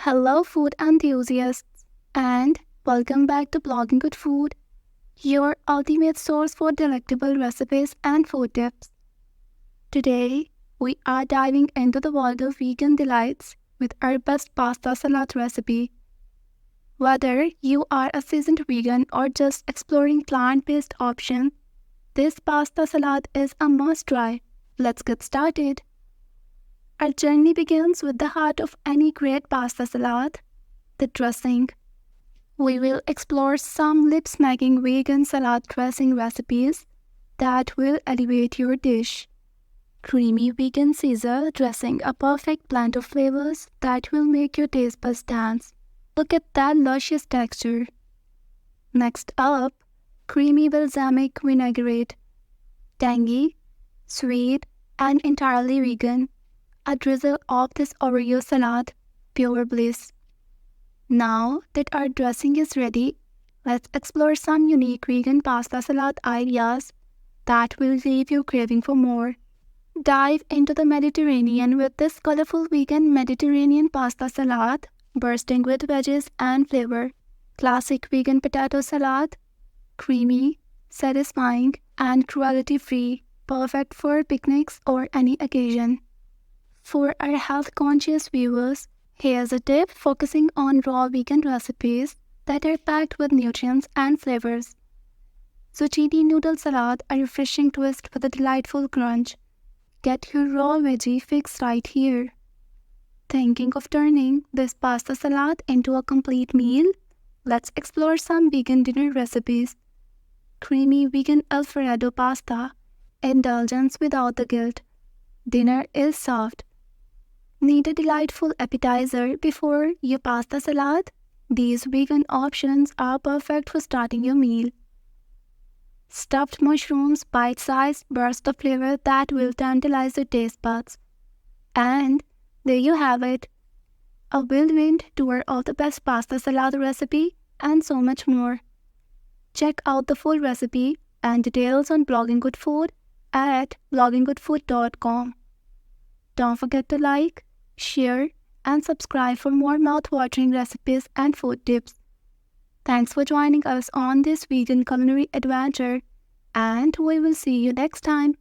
Hello, food enthusiasts, and welcome back to Blogging Good Food, your ultimate source for delectable recipes and food tips. Today, we are diving into the world of vegan delights with our best pasta salad recipe. Whether you are a seasoned vegan or just exploring plant-based options, this pasta salad is a must-try. Let's get started. Our journey begins with the heart of any great pasta salad, the dressing. We will explore some lip-smacking vegan salad dressing recipes that will elevate your dish. Creamy vegan Caesar dressing, a perfect blend of flavors that will make your taste buds dance. Look at that luscious texture. Next up, creamy balsamic vinaigrette. Tangy, sweet, and entirely vegan. A drizzle of this Oreo salad, pure bliss. Now that our dressing is ready, let's explore some unique vegan pasta salad ideas that will leave you craving for more. Dive into the Mediterranean with this colorful vegan Mediterranean pasta salad, bursting with veggies and flavor. Classic vegan potato salad, creamy, satisfying, and cruelty-free, perfect for picnics or any occasion. For our health-conscious viewers, here's a tip focusing on raw vegan recipes that are packed with nutrients and flavors. Zucchini noodle salad, a refreshing twist with a delightful crunch. Get your raw veggie fix right here. Thinking of turning this pasta salad into a complete meal? Let's explore some vegan dinner recipes. Creamy vegan Alfredo pasta, indulgence without the guilt. Dinner is served. Need a delightful appetizer before your pasta salad? These vegan options are perfect for starting your meal. Stuffed mushrooms, bite-sized bursts of flavor that will tantalize your taste buds. And there you have it, a whirlwind tour of the best pasta salad recipe and so much more. Check out the full recipe and details on Blogging Good Food at blogginggoodfood.com. Don't forget to like, share, and subscribe for more mouth-watering recipes and food tips. Thanks for joining us on this vegan culinary adventure, and we will see you next time.